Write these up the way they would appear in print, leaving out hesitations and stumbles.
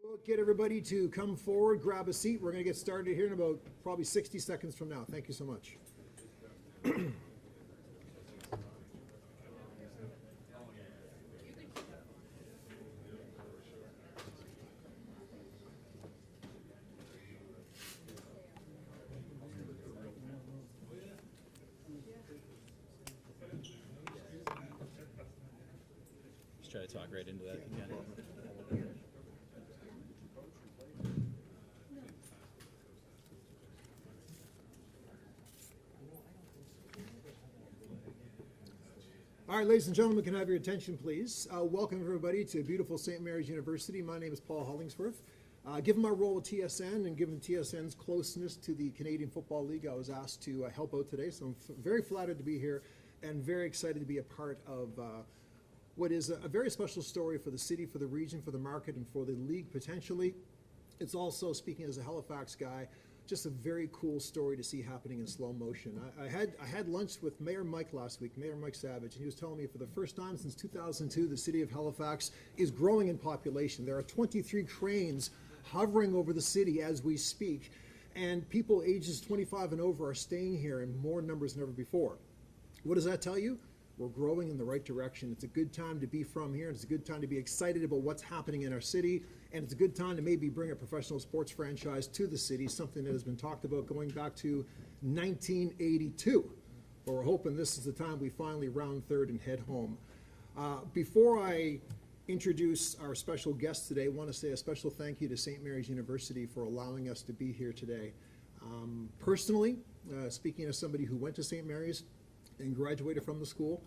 We'll get everybody to come forward, grab a seat. We're going to get started here in about probably 60 seconds from now. Thank you so much. Just try to talk right into that if you can. All right, ladies and gentlemen, can I have your attention, please? Welcome, everybody, to beautiful St. Mary's University. My name is Paul Hollingsworth. Given my role with TSN and given TSN's closeness to the Canadian Football League, I was asked to help out today, so I'm very flattered to be here and very excited to be a part of what is a very special story for the city, for the region, for the market, and for the league potentially. It's also, speaking as a Halifax guy, just a very cool story to see happening in slow motion. I had lunch with Mayor Mike last week, Mayor Mike Savage, and he was telling me for the first time since 2002, the city of Halifax is growing in population. There are 23 cranes hovering over the city as we speak, and people ages 25 and over are staying here in more numbers than ever before. What does that tell you? We're growing in the right direction. It's a good time to be from here. It's a good time to be excited about what's happening in our city. And it's a good time to maybe bring a professional sports franchise to the city, something that has been talked about going back to 1982. But we're hoping this is the time we finally round third and head home. Before I introduce our special guest today, I want to say a special thank you to St. Mary's University for allowing us to be here today. Personally, speaking as somebody who went to St. Mary's and graduated from the school,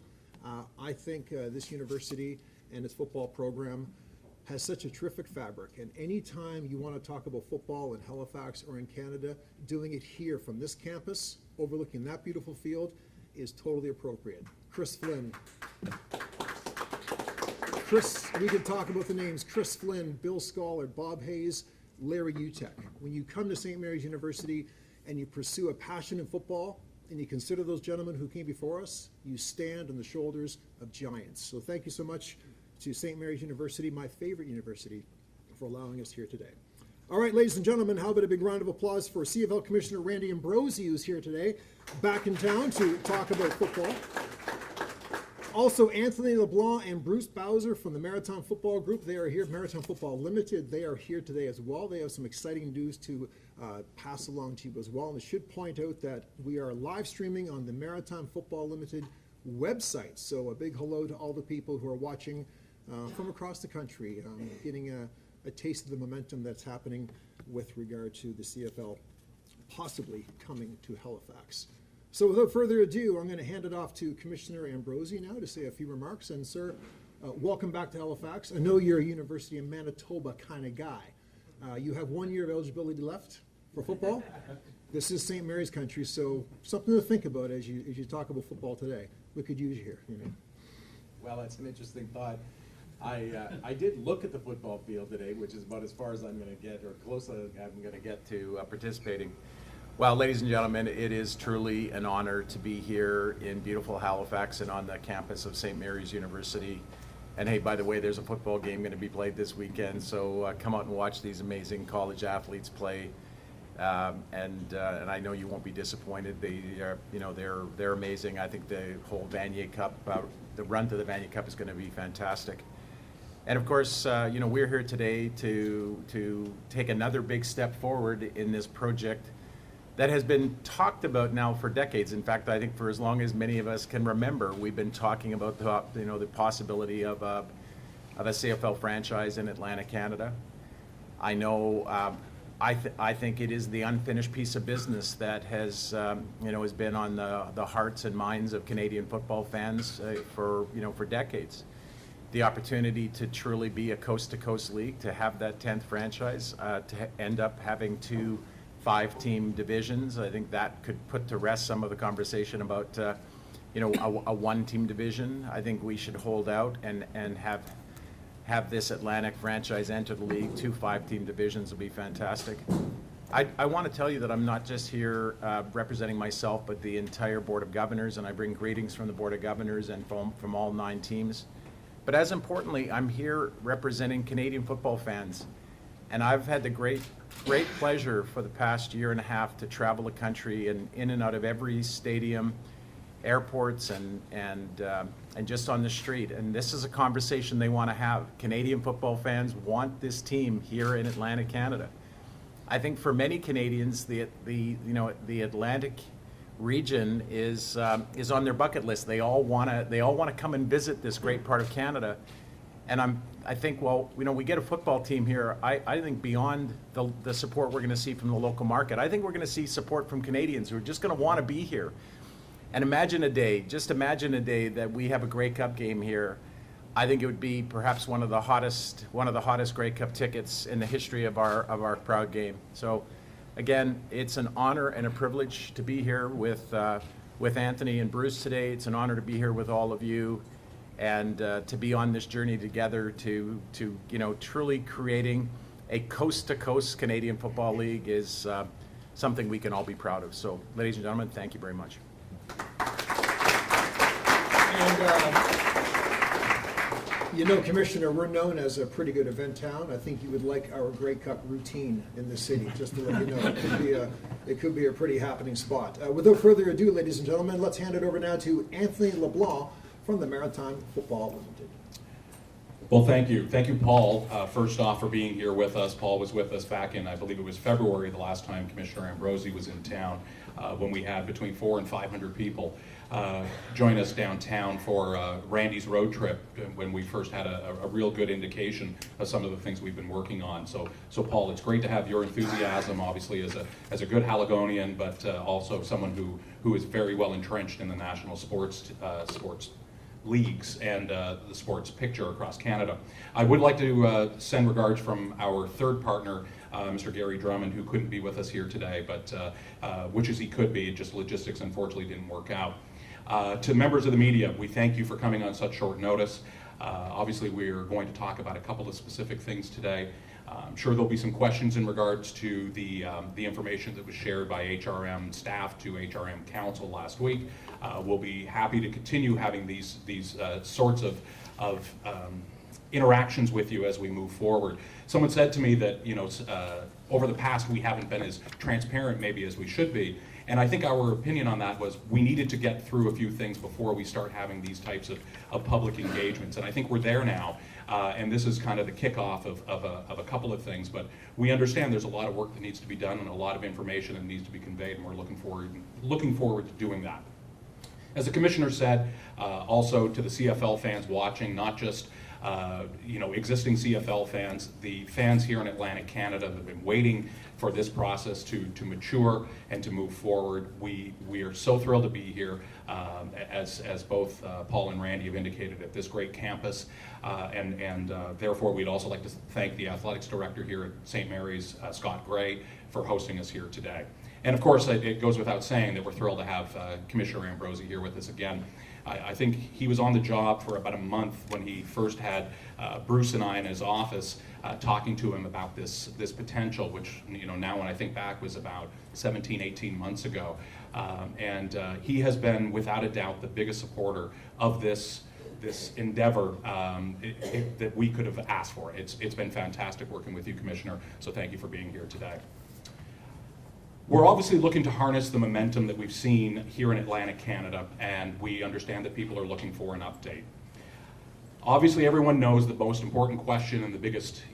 I think this university and its football program has such a terrific fabric. And anytime you want to talk about football in Halifax or in Canada, doing it here from this campus, overlooking that beautiful field, is totally appropriate. Chris Flynn. We could talk about the names Chris Flynn, Bill Scollard, Bob Hayes, Larry Utek. When you come to St. Mary's University and you pursue a passion in football, and you consider those gentlemen who came before us, you stand on the shoulders of giants. So thank you so much to St. Mary's University, my favorite university, for allowing us here today. All right, ladies and gentlemen, how about a big round of applause for CFL Commissioner Randy Ambrosie, who's here today, back in town to talk about football. Also, Anthony LeBlanc and Bruce Bowser from the Maritime Football Group. They are here, Maritime Football Limited. They are here today as well. They have some exciting news to pass along to you as well. And I should point out that we are live streaming on the Maritime Football Limited website. So a big hello to all the people who are watching from across the country, getting a taste of the momentum that's happening with regard to the CFL possibly coming to Halifax. So without further ado, I'm going to hand it off to Commissioner Ambrosie now to say a few remarks. And sir, welcome back to Halifax. I know you're a University of Manitoba kind of guy. You have 1 year of eligibility left for football. This is St. Mary's country, so something to think about as you talk about football today. We could use you here. You know. Well, that's an interesting thought. I did look at the football field today, which is about as far as I'm going to get, or close as I'm going to get to participating. Well, ladies and gentlemen, it is truly an honor to be here in beautiful Halifax and on the campus of St. Mary's University. And hey, by the way, there's a football game going to be played this weekend, so come out and watch these amazing college athletes play. And I know you won't be disappointed. They are, they're amazing. I think the whole Vanier Cup, the run to the Vanier Cup is going to be fantastic. And of course, we're here today to take another big step forward in this project that has been talked about now for decades. In fact, I think for as long as many of us can remember, we've been talking about the possibility of a CFL franchise in Atlantic Canada. I know. I think it is the unfinished piece of business that has been on the hearts and minds of Canadian football fans for decades. The opportunity to truly be a coast-to-coast league, to have that 10th franchise, to end up having 2 5-team divisions. I think that could put to rest some of the conversation about a 1-team division. I think we should hold out and have this Atlantic franchise enter the league. 2 5-team divisions will be fantastic. I want to tell you that I'm not just here representing myself, but the entire Board of Governors, and I bring greetings from the Board of Governors and from all 9 teams. But as importantly, I'm here representing Canadian football fans. And I've had the great pleasure for the past year and a half to travel the country and in and out of every stadium, airports, and just on the street. And this is a conversation they want to have. Canadian football fans want this team here in Atlantic Canada. I think for many Canadians, the Atlantic region is on their bucket list. They all want to come and visit this great part of Canada. And I think, well, we get a football team here. I think beyond the support we're going to see from the local market, I think we're going to see support from Canadians who are just going to want to be here. And imagine a day that we have a Grey Cup game here. I think it would be perhaps one of the hottest Grey Cup tickets in the history of our proud game. So, again, it's an honor and a privilege to be here with Anthony and Bruce today. It's an honor to be here with all of you, and to be on this journey together to truly creating a coast-to-coast Canadian Football League is something we can all be proud of. So, ladies and gentlemen, thank you very much. And, Commissioner, we're known as a pretty good event town. I think you would like our Grey Cup routine in the city, just to let you know. It could be a pretty happening spot. Without further ado, ladies and gentlemen, let's hand it over now to Anthony LeBlanc from the Maritime Football Limited. Well, thank you. Thank you, Paul, first off, for being here with us. Paul was with us back in, I believe it was February, the last time Commissioner Ambrosi was in town, when we had between 400 and 500 people join us downtown for Randy's road trip, when we first had a real good indication of some of the things we've been working on. So Paul, it's great to have your enthusiasm, obviously, as a good Haligonian, but also someone who is very well entrenched in the national sports leagues and the sports picture across Canada. I would like to send regards from our third partner, Mr. Gary Drummond, who couldn't be with us here today, but which is he could be, just logistics unfortunately didn't work out. To members of the media, we thank you for coming on such short notice. Obviously, we're going to talk about a couple of specific things today. I'm sure there'll be some questions in regards to the information that was shared by HRM staff to HRM Council last week. We'll be happy to continue having these sorts of interactions with you as we move forward. Someone said to me that over the past we haven't been as transparent maybe as we should be. And I think our opinion on that was we needed to get through a few things before we start having these types of public engagements. And I think we're there now. And this is kind of the kickoff of a couple of things. But we understand there's a lot of work that needs to be done and a lot of information that needs to be conveyed. And we're looking forward to doing that. As the Commissioner said, also to the CFL fans watching, not just existing CFL fans, the fans here in Atlantic Canada have been waiting for this process to mature and to move forward. We are so thrilled to be here, as both Paul and Randy have indicated, at this great campus, and therefore we'd also like to thank the athletics director here at St. Mary's, Scott Gray, for hosting us here today. And of course, it goes without saying that we're thrilled to have Commissioner Ambrosi here with us again. I think he was on the job for about a month when he first had Bruce and I in his office talking to him about this potential, which now when I think back was about 17, 18 months ago. And he has been, without a doubt, the biggest supporter of this endeavor that we could have asked for. It's been fantastic working with you, Commissioner, so thank you for being here today. We're obviously looking to harness the momentum that we've seen here in Atlantic Canada, and we understand that people are looking for an update. Obviously, everyone knows the most important question and the biggest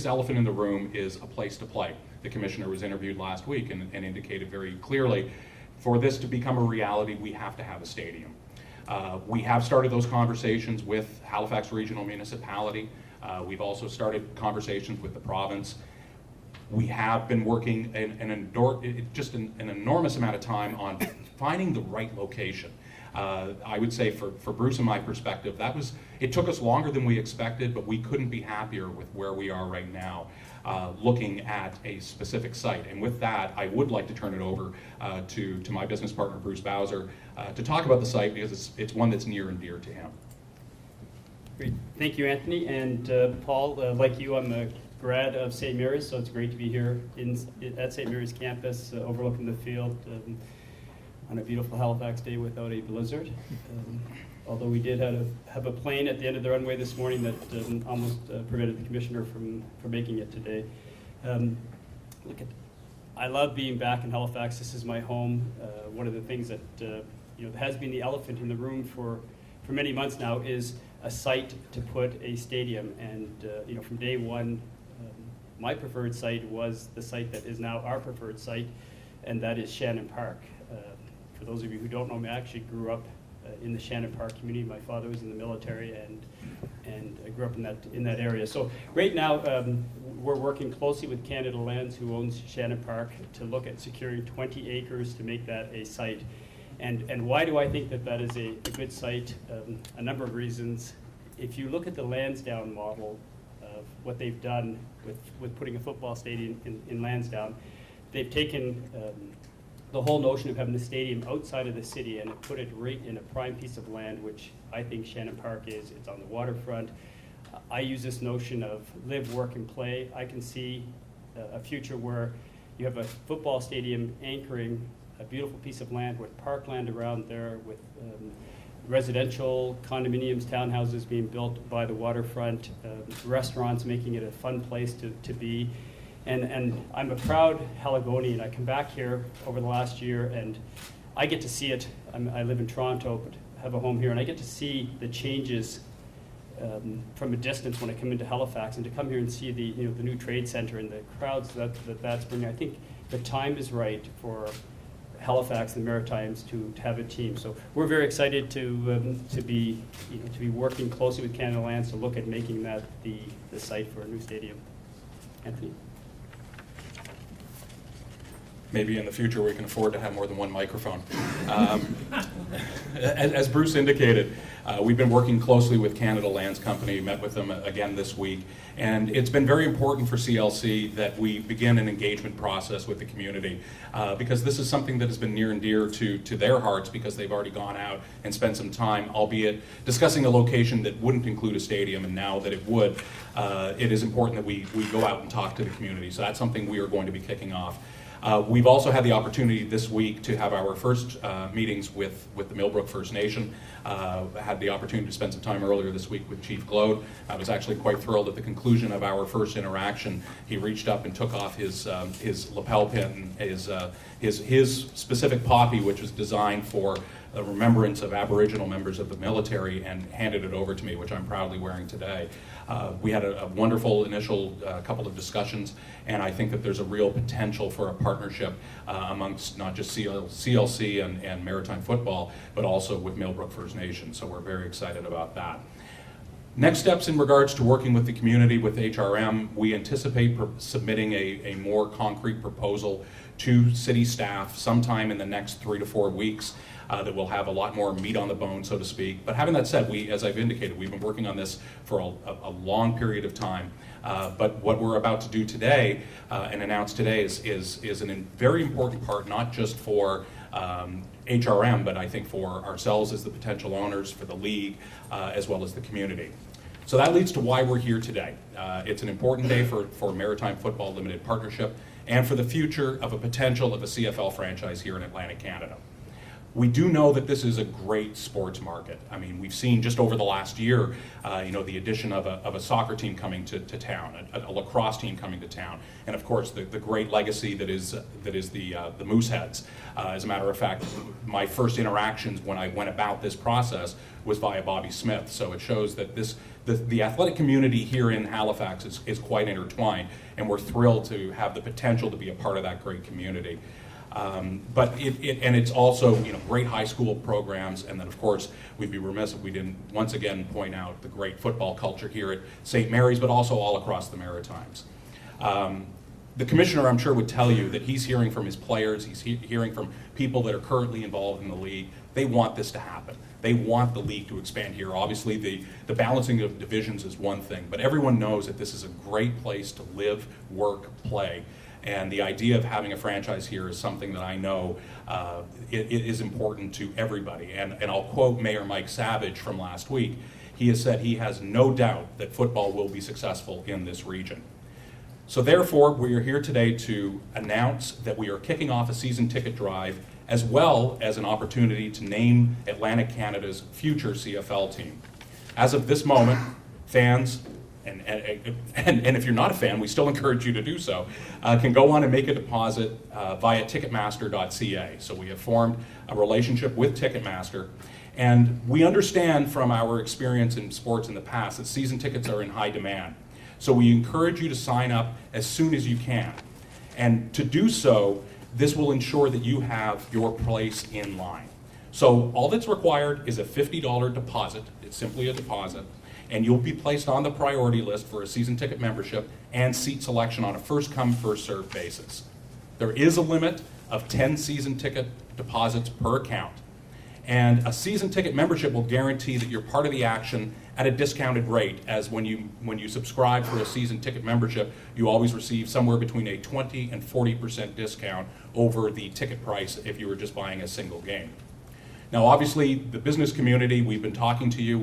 elephant in the room is a place to play. The Commissioner was interviewed last week and indicated very clearly, for this to become a reality, we have to have a stadium. We have started those conversations with Halifax Regional Municipality. We've also started conversations with the province. We have been working just an enormous amount of time on finding the right location. I would say for Bruce and my perspective, it took us longer than we expected, but we couldn't be happier with where we are right now, looking at a specific site. And with that, I would like to turn it over to my business partner, Bruce Bowser, to talk about the site, because it's one that's near and dear to him. Great. Thank you, Anthony. And Paul, like you, I'm a grad of St. Mary's, so it's great to be here at St. Mary's campus, overlooking the field on a beautiful Halifax day without a blizzard. although we did have a plane at the end of the runway this morning that almost prevented the commissioner from making it today. I love being back in Halifax. This is my home. One of the things that has been the elephant in the room for many months now is a site to put a stadium. And from day one, my preferred site was the site that is now our preferred site, and that is Shannon Park. For those of you who don't know me, I actually grew up in the Shannon Park community. My father was in the military, and I grew up in that area. So right now, we're working closely with Canada Lands, who owns Shannon Park, to look at securing 20 acres to make that a site. And why do I think that is a good site? A number of reasons. If you look at the Lansdowne model of what they've done with putting a football stadium in Lansdowne, they've taken the whole notion of having the stadium outside of the city and put it right in a prime piece of land, which I think Shannon Park is. It's on the waterfront. I use this notion of live, work, and play. I can see a future where you have a football stadium anchoring a beautiful piece of land with parkland around there, with residential condominiums, townhouses being built by the waterfront, restaurants, making it a fun place to be. And I'm a proud Haligonian. I come back here over the last year, and I get to see it. I live in Toronto, but have a home here, and I get to see the changes from a distance when I come into Halifax, and to come here and see the new trade center and the crowds that's bringing. I think the time is right for Halifax and Maritimes to have a team. So we're very excited to be working closely with Canada Lands to look at making that the site for a new stadium. Anthony? Maybe in the future we can afford to have more than one microphone. As Bruce indicated, we've been working closely with Canada Lands Company, met with them again this week, and it's been very important for CLC that we begin an engagement process with the community, because this is something that has been near and dear to their hearts, because they've already gone out and spent some time, albeit discussing a location that wouldn't include a stadium, and now that it would, it is important that we go out and talk to the community. So that's something we are going to be kicking off. We've also had the opportunity this week to have our first meetings with the Millbrook First Nation. Had the opportunity to spend some time earlier this week with Chief Glode. I was actually quite thrilled at the conclusion of our first interaction. He reached up and took off his lapel pin, his specific poppy, which was designed for a remembrance of Aboriginal members of the military, and handed it over to me, which I'm proudly wearing today. We had a wonderful initial couple of discussions, and I think that there's a real potential for a partnership amongst not just CLC and Maritime Football, but also with Millbrook First Nation, so we're very excited about that. Next steps in regards to working with the community with HRM, we anticipate submitting a more concrete proposal to city staff sometime in the next 3 to 4 weeks. That will have a lot more meat on the bone, so to speak. But having that said, as I've indicated, we've been working on this for a long period of time. But what we're about to do today and announce today is a very important part, not just for HRM, but I think for ourselves as the potential owners, for the league, as well as the community. So that leads to why we're here today. It's an important day for Maritime Football Limited Partnership and for the future of a potential of a CFL franchise here in Atlantic Canada. We do know that this is a great sports market. I mean, we've seen just over the last year, the addition of a soccer team coming to town, a lacrosse team coming to town, and of course the great legacy that is the Mooseheads. As a matter of fact, my first interactions when I went about this process was via Bobby Smith. So it shows that the athletic community here in Halifax is quite intertwined, and we're thrilled to have the potential to be a part of that great community. But it's also great high school programs, and then of course we'd be remiss if we didn't once again point out the great football culture here at St. Mary's, but also all across the Maritimes. The commissioner, I'm sure, would tell you that he's hearing from his players, he's hearing from people that are currently involved in the league. They want this to happen. They want the league to expand here. Obviously, the balancing of divisions is one thing, but everyone knows that this is a great place to live, work, play. And the idea of having a franchise here is something that I know it is important to everybody. And I'll quote Mayor Mike Savage from last week. He has said he has no doubt that football will be successful in this region. So therefore, we are here today to announce that we are kicking off a season ticket drive as well as an opportunity to name Atlantic Canada's future CFL team. As of this moment, fans, and if you're not a fan, we still encourage you to do so, can go on and make a deposit via Ticketmaster.ca. So we have formed a relationship with Ticketmaster, and we understand from our experience in sports in the past that season tickets are in high demand. So we encourage you to sign up as soon as you can. And to do so, this will ensure that you have your place in line. So all that's required is a $50 deposit. It's simply a deposit. And you'll be placed on the priority list for a season ticket membership and seat selection on a first-come, first-served basis. There is a limit of 10 season ticket deposits per account. And a season ticket membership will guarantee that you're part of the action at a discounted rate, as when you subscribe for a season ticket membership, you always receive somewhere between a 20 and 40% discount over the ticket price if you were just buying a single game. Now, obviously, the business community, we've been talking to you,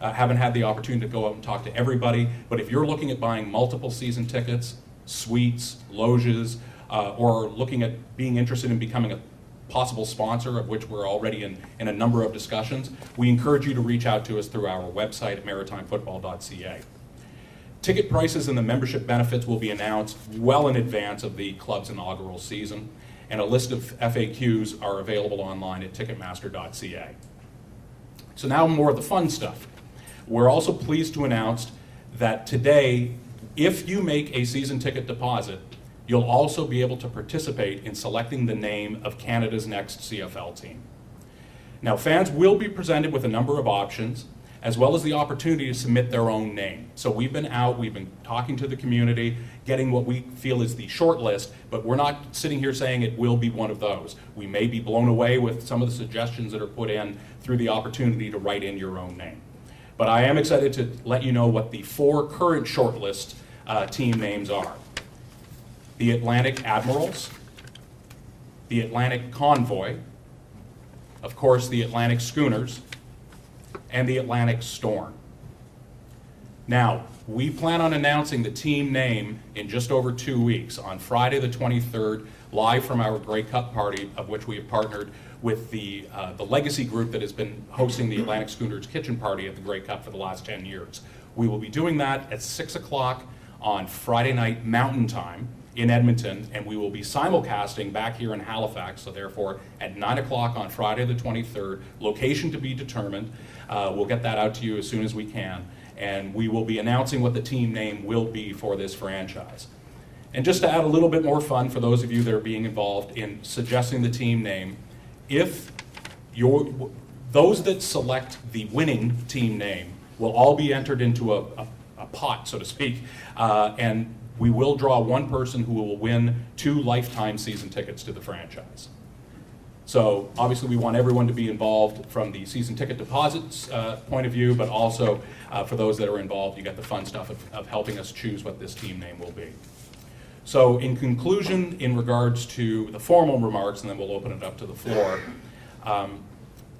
haven't had the opportunity to go out and talk to everybody, but if you're looking at buying multiple season tickets, suites, loges, or looking at being interested in becoming a possible sponsor, of which we're already in a number of discussions, we encourage you to reach out to us through our website at maritimefootball.ca. Ticket prices and the membership benefits will be announced well in advance of the club's inaugural season, and a list of FAQs are available online at ticketmaster.ca. So now more of the fun stuff. We're also pleased to announce that today, if you make a season ticket deposit, you'll also be able to participate in selecting the name of Canada's next CFL team. Now, fans will be presented with a number of options, as well as the opportunity to submit their own name. So we've been talking to the community, getting what we feel is the short list, but we're not sitting here saying it will be one of those. We may be blown away with some of the suggestions that are put in through the opportunity to write in your own name. But I am excited to let you know what the 4 current shortlist team names are. The Atlantic Admirals, the Atlantic Convoy, of course the Atlantic Schooners, and the Atlantic Storm. Now, we plan on announcing the team name in just over 2 weeks, on Friday the 23rd, live from our Grey Cup party, of which we have partnered with the Legacy group that has been hosting the Atlantic Schooners kitchen party at the Grey Cup for the last 10 years. We will be doing that at 6 o'clock on Friday night Mountain Time in Edmonton, and we will be simulcasting back here in Halifax, so therefore at 9 o'clock on Friday the 23rd, location to be determined. We'll get that out to you as soon as we can, and we will be announcing what the team name will be for this franchise. And just to add a little bit more fun for those of you that are being involved in suggesting the team name, if those that select the winning team name will all be entered into a pot, so to speak, and we will draw one person who will win 2 lifetime season tickets to the franchise. So obviously we want everyone to be involved from the season ticket deposits point of view, but also for those that are involved, you get the fun stuff of helping us choose what this team name will be. So in conclusion, in regards to the formal remarks, and then we'll open it up to the floor,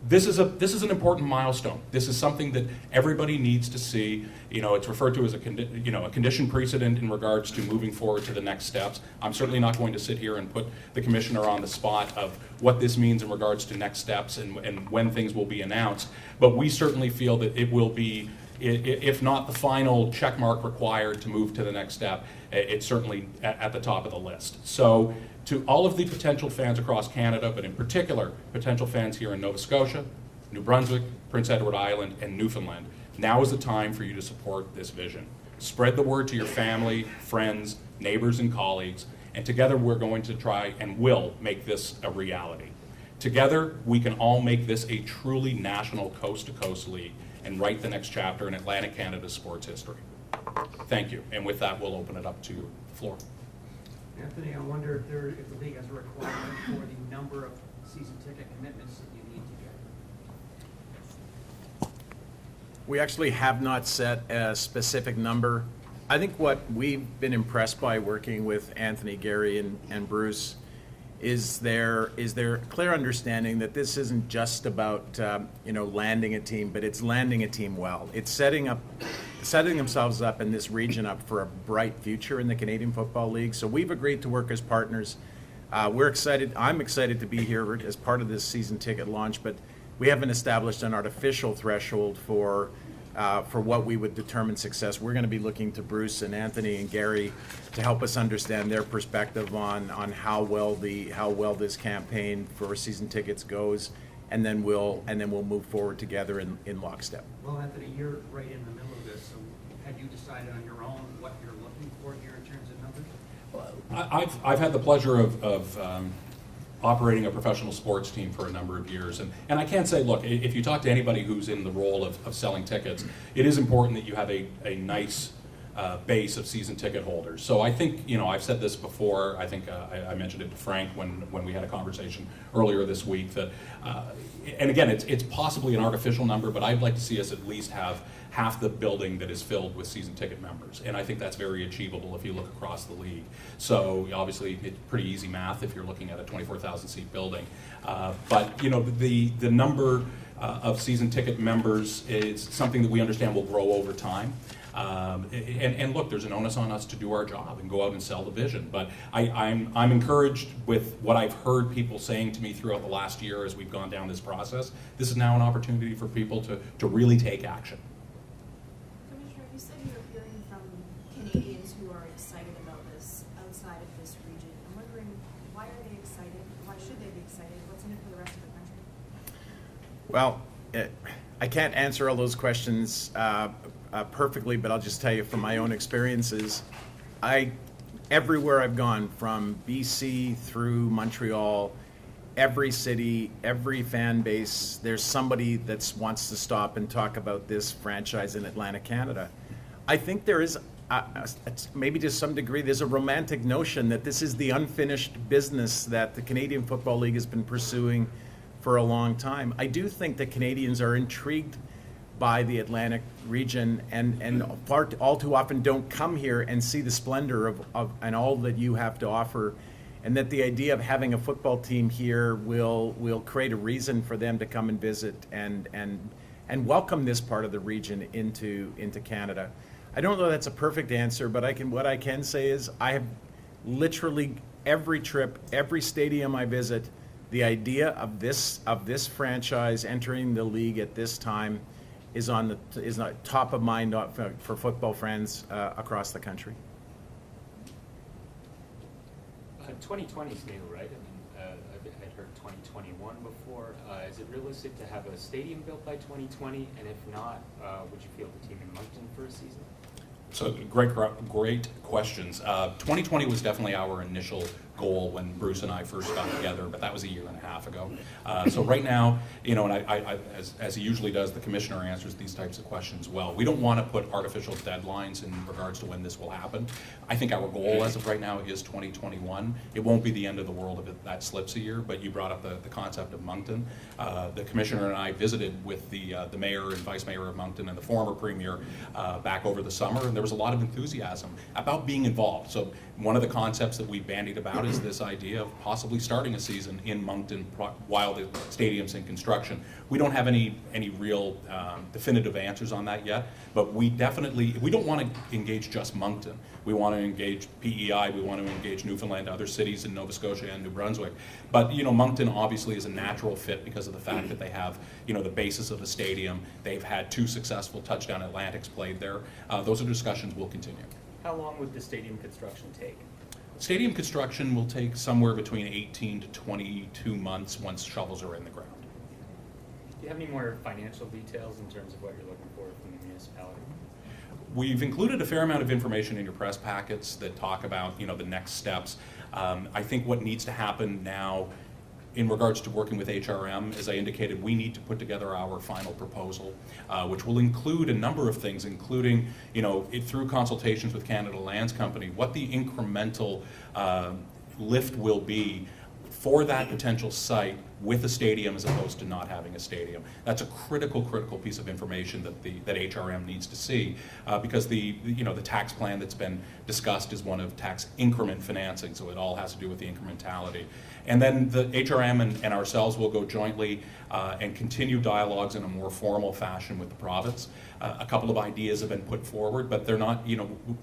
this is an important milestone. This is something that everybody needs to see. You know, it's referred to as a condition precedent in regards to moving forward to the next steps. I'm certainly not going to sit here and put the commissioner on the spot of what this means in regards to next steps and when things will be announced. But we certainly feel that it will be, if not the final check mark required to move to the next step, it's certainly at the top of the list. So to all of the potential fans across Canada, but in particular potential fans here in Nova Scotia, New Brunswick, Prince Edward Island, and Newfoundland, now is the time for you to support this vision. Spread the word to your family, friends, neighbors, and colleagues, and together we're going to try and will make this a reality. Together, we can all make this a truly national coast-to-coast league and write the next chapter in Atlantic Canada's sports history. Thank you, and with that, we'll open it up to the floor. Anthony, I wonder if the league has a requirement for the number of season ticket commitments that you need to get. We actually have not set a specific number. I think what we've been impressed by working with Anthony, Gary, and Bruce is their clear understanding that this isn't just about landing a team, but it's landing a team well. It's setting themselves up in this region up for a bright future in the Canadian Football League. So we've agreed to work as partners We're excited, I'm excited to be here as part of this season ticket launch, but we haven't established an artificial threshold for what we would determine success. We're going to be looking to Bruce and Anthony and Gary to help us understand their perspective on how well this campaign for season tickets goes, and then we'll move forward together in lockstep. Well, Anthony, you're right in the middle of this, so have you decided on your own what you're looking for here in terms of numbers? I've had the pleasure of operating a professional sports team for a number of years, and I can't say, look, if you talk to anybody who's in the role of selling tickets, it is important that you have a nice base of season ticket holders. So I think, I've said this before, I think I mentioned it to Frank when we had a conversation earlier this week, that, and again, it's possibly an artificial number, but I'd like to see us at least have half the building that is filled with season ticket members. And I think that's very achievable if you look across the league. So obviously, it's pretty easy math if you're looking at a 24,000 seat building. But the number of season ticket members is something that we understand will grow over time. And look, there's an onus on us to do our job and go out and sell the vision. But I'm encouraged with what I've heard people saying to me throughout the last year as we've gone down this process. This is now an opportunity for people to really take action. Commissioner, you said you're hearing from Canadians who are excited about this outside of this region. I'm wondering, why are they excited? Why should they be excited? What's in it for the rest of the country? Well, I can't answer all those questions perfectly, but I'll just tell you from my own experiences, everywhere I've gone, from BC through Montreal, every city, every fan base, there's somebody that wants to stop and talk about this franchise in Atlantic Canada. I think there is, maybe to some degree, there's a romantic notion that this is the unfinished business that the Canadian Football League has been pursuing for a long time. I do think that Canadians are intrigued by the Atlantic region and all too often don't come here and see the splendor of and all that you have to offer, and that the idea of having a football team here will create a reason for them to come and visit and welcome this part of the region into Canada. I don't know that's a perfect answer, but what I can say is I have literally every trip, every stadium I visit, the idea of this franchise entering the league at this time is not top of mind for football fans across the country. 2020 is new, right? I mean, I'd heard 2021 before. Is it realistic to have a stadium built by 2020? And if not, would you field the team in Moncton for a season? So great questions. 2020 was definitely our initial goal when Bruce and I first got together, but that was a year and a half ago. So right now, and I as he usually does, the commissioner answers these types of questions well. We don't want to put artificial deadlines in regards to when this will happen. I think our goal as of right now is 2021. It won't be the end of the world if that slips a year, but you brought up the concept of Moncton. The commissioner and I visited with the mayor and vice mayor of Moncton and the former premier back over the summer, and there was a lot of enthusiasm about being involved. So one of the concepts that we bandied about is this idea of possibly starting a season in Moncton while the stadium's in construction. We don't have any real definitive answers on that yet, but we don't want to engage just Moncton. We want to engage PEI, we want to engage Newfoundland, other cities in Nova Scotia and New Brunswick. But Moncton obviously is a natural fit because of the fact that they have the basis of the stadium. They've had 2 successful Touchdown Atlantics played there. Those are discussions we'll continue. How long would the stadium construction take? Stadium construction will take somewhere between 18 to 22 months once shovels are in the ground. Do you have any more financial details in terms of what you're looking for from the municipality? We've included a fair amount of information in your press packets that talk about the next steps. I think what needs to happen now in regards to working with HRM, as I indicated, we need to put together our final proposal, which will include a number of things, including, through consultations with Canada Lands Company, what the incremental lift will be for that potential site with a stadium as opposed to not having a stadium. That's a critical piece of information that HRM needs to see because the tax plan that's been discussed is one of tax increment financing, so it all has to do with the incrementality. And then the HRM and ourselves will go jointly and continue dialogues in a more formal fashion with the province. A couple of ideas have been put forward, but they're not,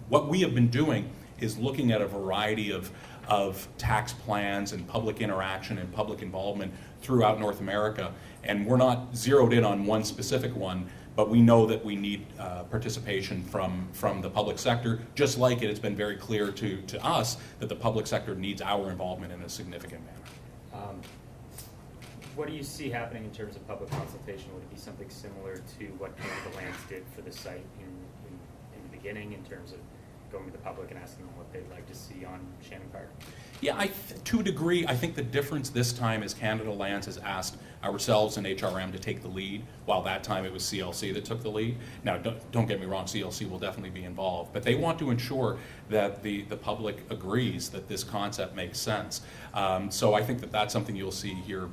what we have been doing is looking at a variety of tax plans and public interaction and public involvement throughout North America. And we're not zeroed in on one specific one, but we know that we need participation from the public sector, just like it has been very clear to us that the public sector needs our involvement in a significant manner. What do you see happening in terms of public consultation? Would it be something similar to what Canada Lands did for the site in the beginning, in terms of going to the public and asking them what they'd like to see on Shannon Park? Yeah, to a degree, I think the difference this time is Canada Lands has asked ourselves and HRM to take the lead, while that time it was CLC that took the lead. Now, don't get me wrong, CLC will definitely be involved, but they want to ensure that the public agrees that this concept makes sense. So I think that that's something you'll see here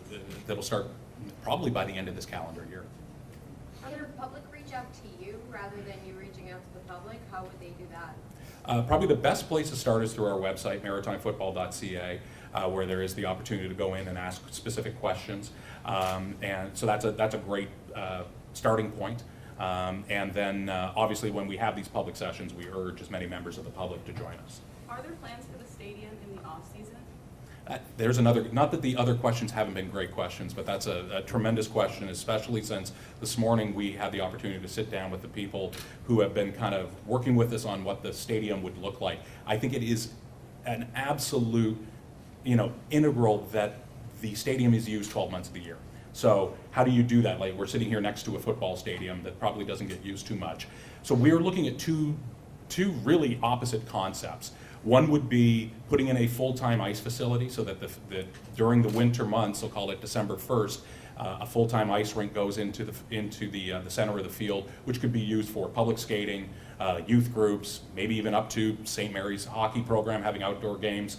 that'll start probably by the end of this calendar year. Are there public reach out to you rather than you reaching out to the public? How would they do that? Probably the best place to start is through our website, maritimefootball.ca, where there is the opportunity to go in and ask specific questions. And so that's a great starting point. And then obviously when we have these public sessions, we urge as many members of the public to join us. Are there plans for the stadium in the off-season? There's another, not that the other questions haven't been great questions, but that's a tremendous question, especially since this morning we had the opportunity to sit down with the people who have been kind of working with us on what the stadium would look like. I think it is an absolute, integral that the stadium is used 12 months of the year. So how do you do that? Like, we're sitting here next to a football stadium that probably doesn't get used too much. So we're looking at two really opposite concepts. One would be putting in a full-time ice facility so that during the winter months, we'll call it December 1st, a full-time ice rink goes into the center of the field, which could be used for public skating, youth groups, maybe even up to St. Mary's hockey program having outdoor games,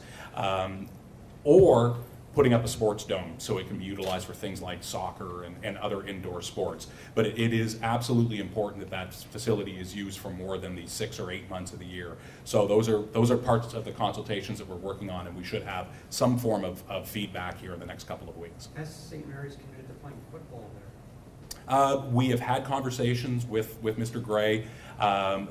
or putting up a sports dome so it can be utilized for things like soccer and other indoor sports. But it is absolutely important that that facility is used for more than the 6 or 8 months of the year. So those are parts of the consultations that we're working on, and we should have some form of feedback here in the next couple of weeks. Has St. Mary's committed to playing football there? We have had conversations with Mr. Gray,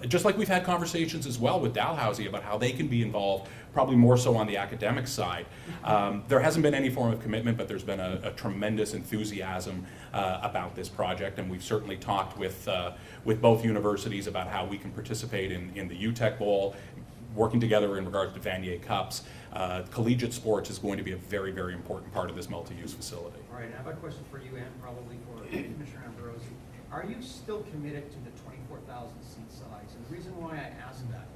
just like we've had conversations as well with Dalhousie about how they can be involved, probably more so on the academic side. There hasn't been any form of commitment, but there's been a tremendous enthusiasm about this project, and we've certainly talked with both universities about how we can participate in the UTEC Bowl, working together in regards to Vanier Cups. Collegiate sports is going to be a very, very important part of this multi-use facility. All right, I have a question for you and probably for Commissioner Ambrosi. Are you still committed to the 24,000 seat size? And the reason why I ask that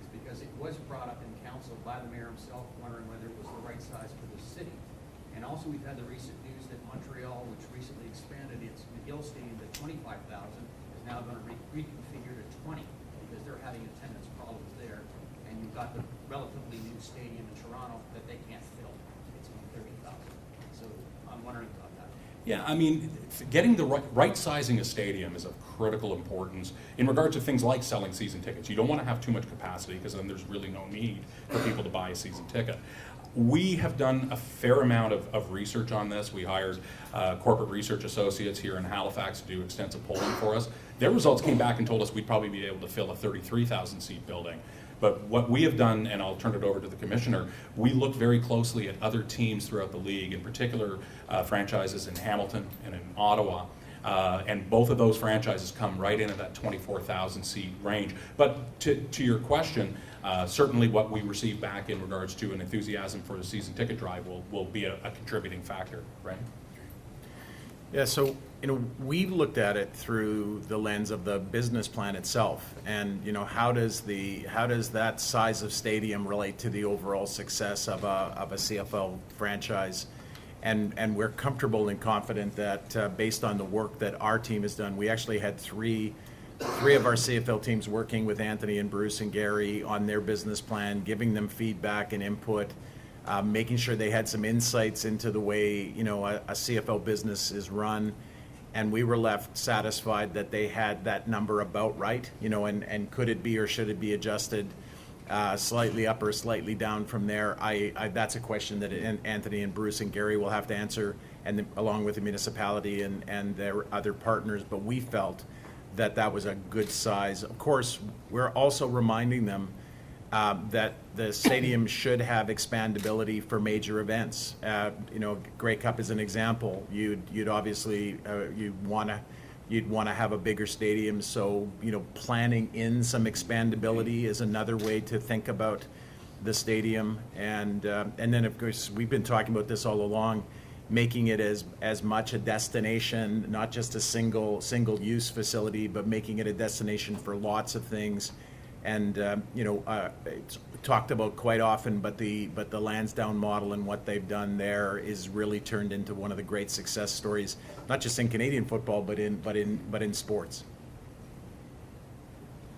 is because it was brought up in council by the mayor himself, wondering whether it was the right size for the city. And also we've had the recent news that Montreal, which recently expanded its McGill Stadium to 25,000, is now going to reconfigure to 20 because they're having attendance problems there. And you've got the relatively new stadium in Toronto that they can't fill. It's only 30,000. So I'm wondering about that. Yeah, I mean, getting the right sizing a stadium is of critical importance in regard to things like selling season tickets. You don't want to have too much capacity because then there's really no need for people to buy a season ticket. We have done a fair amount of research on this. We hired corporate research associates here in Halifax to do extensive polling for us. Their results came back and told us we'd probably be able to fill a 33,000 seat building. But what we have done, and I'll turn it over to the commissioner, we looked very closely at other teams throughout the league, in particular franchises in Hamilton and in Ottawa. And both of those franchises come right in at that 24,000 seat range. But to your question, certainly what we receive back in regards to an enthusiasm for the season ticket drive will be a contributing factor, right? Yeah, so we looked at it through the lens of the business plan itself, and how does that size of stadium relate to the overall success of a CFL franchise? And we're comfortable and confident that based on the work that our team has done, we actually had three of our CFL teams working with Anthony and Bruce and Gary on their business plan, giving them feedback and input. Making sure they had some insights into the way a CFL business is run, and we were left satisfied that they had that number about right. And could it be or should it be adjusted slightly up or slightly down from there? That's a question that Anthony and Bruce and Gary will have to answer, and along with the municipality and their other partners. But we felt that was a good size. Of course, we're also reminding them that the stadium should have expandability for major events. You know, Grey Cup is an example. You'd obviously you'd want to have a bigger stadium. So, you know, planning in some expandability is another way to think about the stadium. And then of course we've been talking about this all along, making it as much a destination, not just a single use facility, but making it a destination for lots of things. And you know, it's talked about quite often, but the Lansdowne model and what they've done there is really turned into one of the great success stories, not just in Canadian football, but in sports.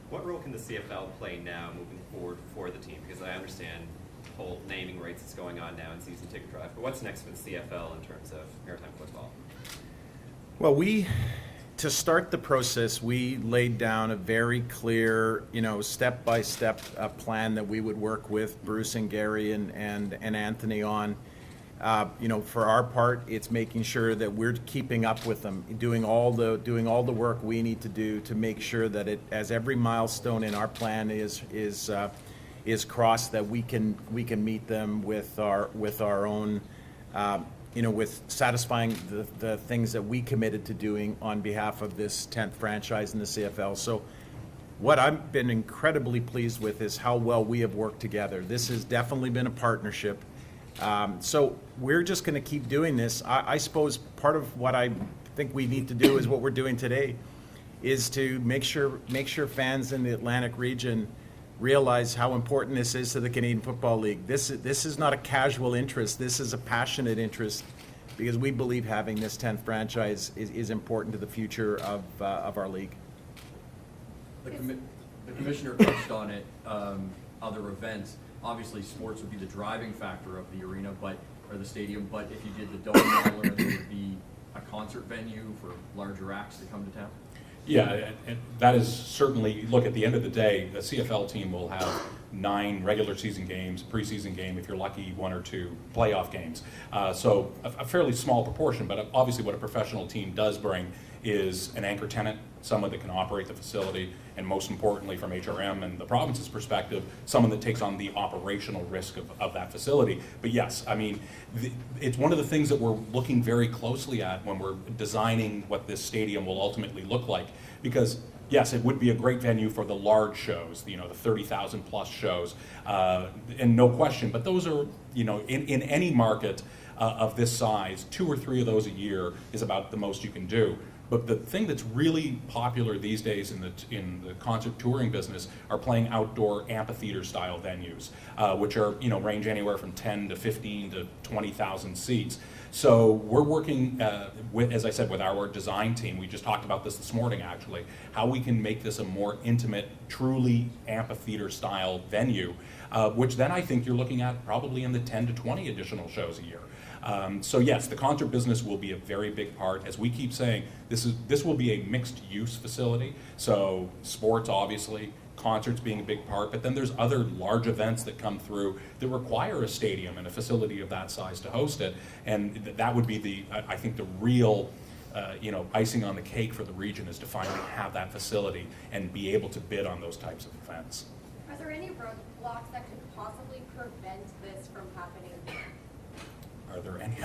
What role can the CFL play now moving forward for the team? Because I understand the whole naming rights that's going on now in season ticket drive, but what's next for the CFL in terms of maritime football? Well, to start the process, we laid down a very clear, you know, step-by-step plan that we would work with Bruce and Gary and Anthony on. You know, for our part, it's making sure that we're keeping up with them, doing all the work we need to do to make sure that as every milestone in our plan is crossed, that we can meet them with our own. You know, with satisfying the things that we committed to doing on behalf of this 10th franchise in the CFL. So what I've been incredibly pleased with is how well we have worked together. This has definitely been a partnership. So we're just going to keep doing this. I suppose part of what I think we need to do is what we're doing today, is to make sure fans in the Atlantic region realize how important this is to the Canadian Football League. This is not a casual interest. This is a passionate interest, because we believe having this 10th franchise is important to the future of our league. The commissioner touched on it. Other events, obviously, sports would be the driving factor of the arena, or the stadium. But if you did the Dome model, there would be a concert venue for larger acts to come to town. Yeah, and that is certainly, look, at the end of the day, the CFL team will have 9 regular season games, preseason game, if you're lucky, 1 or 2 playoff games. So a fairly small proportion, but obviously what a professional team does bring is an anchor tenant, someone that can operate the facility, and most importantly from HRM and the province's perspective, someone that takes on the operational risk of that facility. But yes, I mean, it's one of the things that we're looking very closely at when we're designing what this stadium will ultimately look like. Because yes, it would be a great venue for the large shows, you know, the 30,000 plus shows, and no question. But those are, you know, in any market of this size, 2 or 3 of those a year is about the most you can do. But the thing that's really popular these days in the concert touring business are playing outdoor amphitheater style venues, which are, you know, range anywhere from 10 to 15 to 20,000 seats. So we're working with, as I said, with our design team. We just talked about this morning, actually, how we can make this a more intimate, truly amphitheater style venue, which then I think you're looking at probably in the 10 to 20 additional shows a year. So yes, the concert business will be a very big part. As we keep saying, this will be a mixed use facility. So sports, obviously, concerts being a big part, but then there's other large events that come through that require a stadium and a facility of that size to host it. And that would be I think the real you know, icing on the cake for the region, is to finally have that facility and be able to bid on those types of events. Are there any roadblocks that could possibly prevent this from happening? Are there any?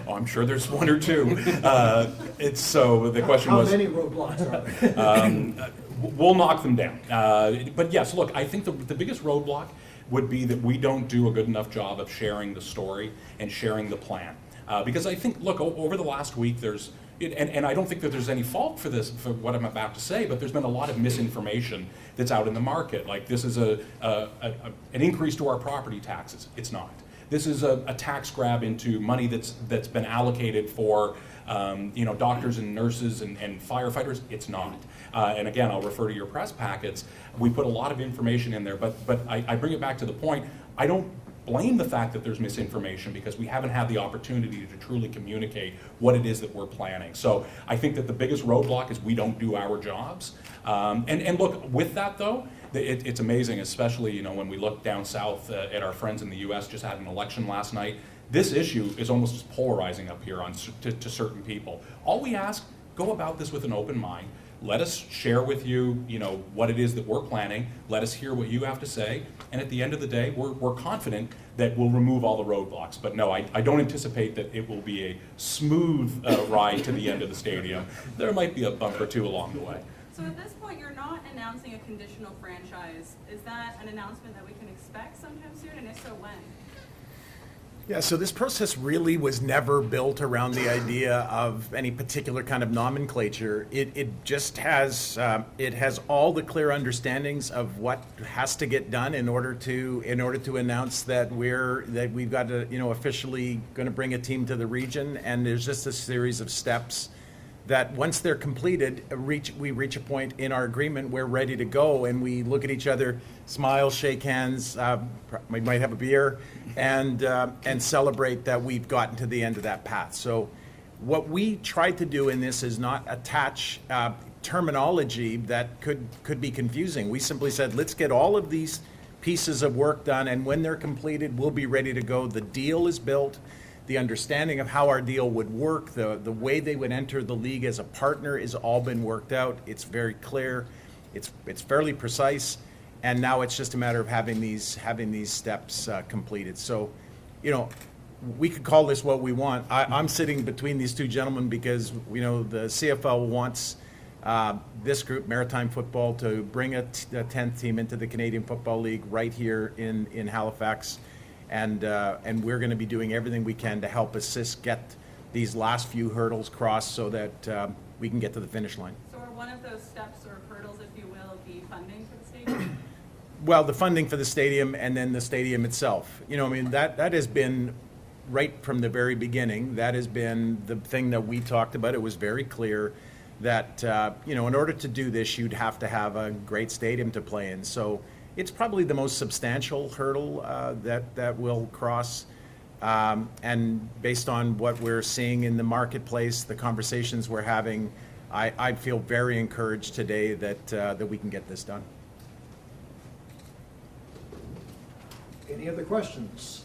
Oh, I'm sure there's 1 or 2. So the question was, how many roadblocks are there? We'll knock them down. But yes, look, I think the biggest roadblock would be that we don't do a good enough job of sharing the story and sharing the plan. Because I think, look, over the last week, and I don't think that there's any fault for this, for what I'm about to say, but there's been a lot of misinformation that's out in the market. Like, this is an increase to our property taxes. It's not. This is a tax grab into money that's been allocated for you know, doctors and nurses and firefighters. It's not. And again, I'll refer to your press packets. We put a lot of information in there, but I bring it back to the point. I don't blame the fact that there's misinformation, because we haven't had the opportunity to truly communicate what it is that we're planning. So I think that the biggest roadblock is we don't do our jobs. And look, with that though, it's amazing, especially, you know, when we look down south at our friends in the U.S. just had an election last night. This issue is almost just polarizing up here to certain people. All we ask, go about this with an open mind. let us share with you, you know, what it is that we're planning. Let us hear what you have to say. And at the end of the day, we're confident that we'll remove all the roadblocks. But no, I don't anticipate that it will be a smooth ride to the end of the stadium. There might be a bump or two along the way. So at this point, you're not announcing a conditional franchise. Is that an announcement that we can expect sometime soon, and if so, when? Yeah, so this process really was never built around the idea of any particular kind of nomenclature. It just has all the clear understandings of what has to get done in order to announce that we've got to, you know, officially going to bring a team to the region, and there's just a series of steps that once they're completed, we reach a point in our agreement, we're ready to go, and we look at each other, smile, shake hands, we might have a beer, and celebrate that we've gotten to the end of that path. So what we tried to do in this is not attach terminology that could be confusing. We simply said, let's get all of these pieces of work done, and when they're completed, we'll be ready to go. The deal is built. The understanding of how our deal would work, the way they would enter the league as a partner is all been worked out. It's very clear. It's fairly precise. And now it's just a matter of having these steps completed. So, you know, we could call this what we want. I'm sitting between these two gentlemen because, you know, the CFL wants this group, Maritime Football, to bring a 10th team into the Canadian Football League right here in Halifax. And we're going to be doing everything we can to help assist get these last few hurdles crossed so that we can get to the finish line. So are one of those steps or hurdles, if you will, the funding for the stadium? Well, the funding for the stadium and then the stadium itself. You know, I mean, that has been right from the very beginning. That has been the thing that we talked about. It was very clear that, you know, in order to do this, you'd have to have a great stadium to play in. So it's probably the most substantial hurdle that we'll cross. And based on what we're seeing in the marketplace, the conversations we're having, I feel very encouraged today that we can get this done. Any other questions?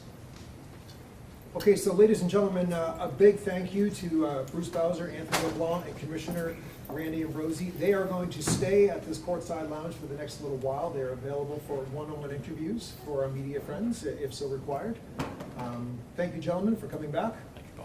Okay, so ladies and gentlemen, a big thank you to Bruce Bowser, Anthony LeBlanc, and Commissioner Randy Ambrosie. They are going to stay at this courtside lounge for the next little while. They're available for one-on-one interviews for our media friends, if so required. Thank you, gentlemen, for coming back.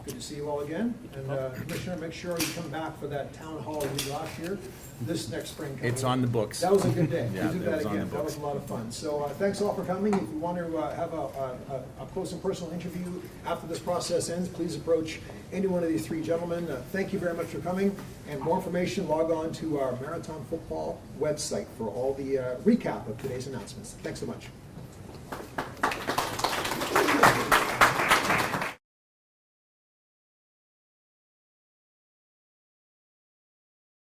Good to see you all again. And Commissioner, make sure you come back for that town hall you did last year, this next spring. It's on the books. That was a good day. Yeah, We do it that was on again. the That was books. a lot of fun. So thanks all for coming. If you want to have a close and personal interview after this process ends, please approach any one of these three gentlemen. Thank you very much for coming. And more information, log on to our Maritime Football website for all the recap of today's announcements. Thanks so much.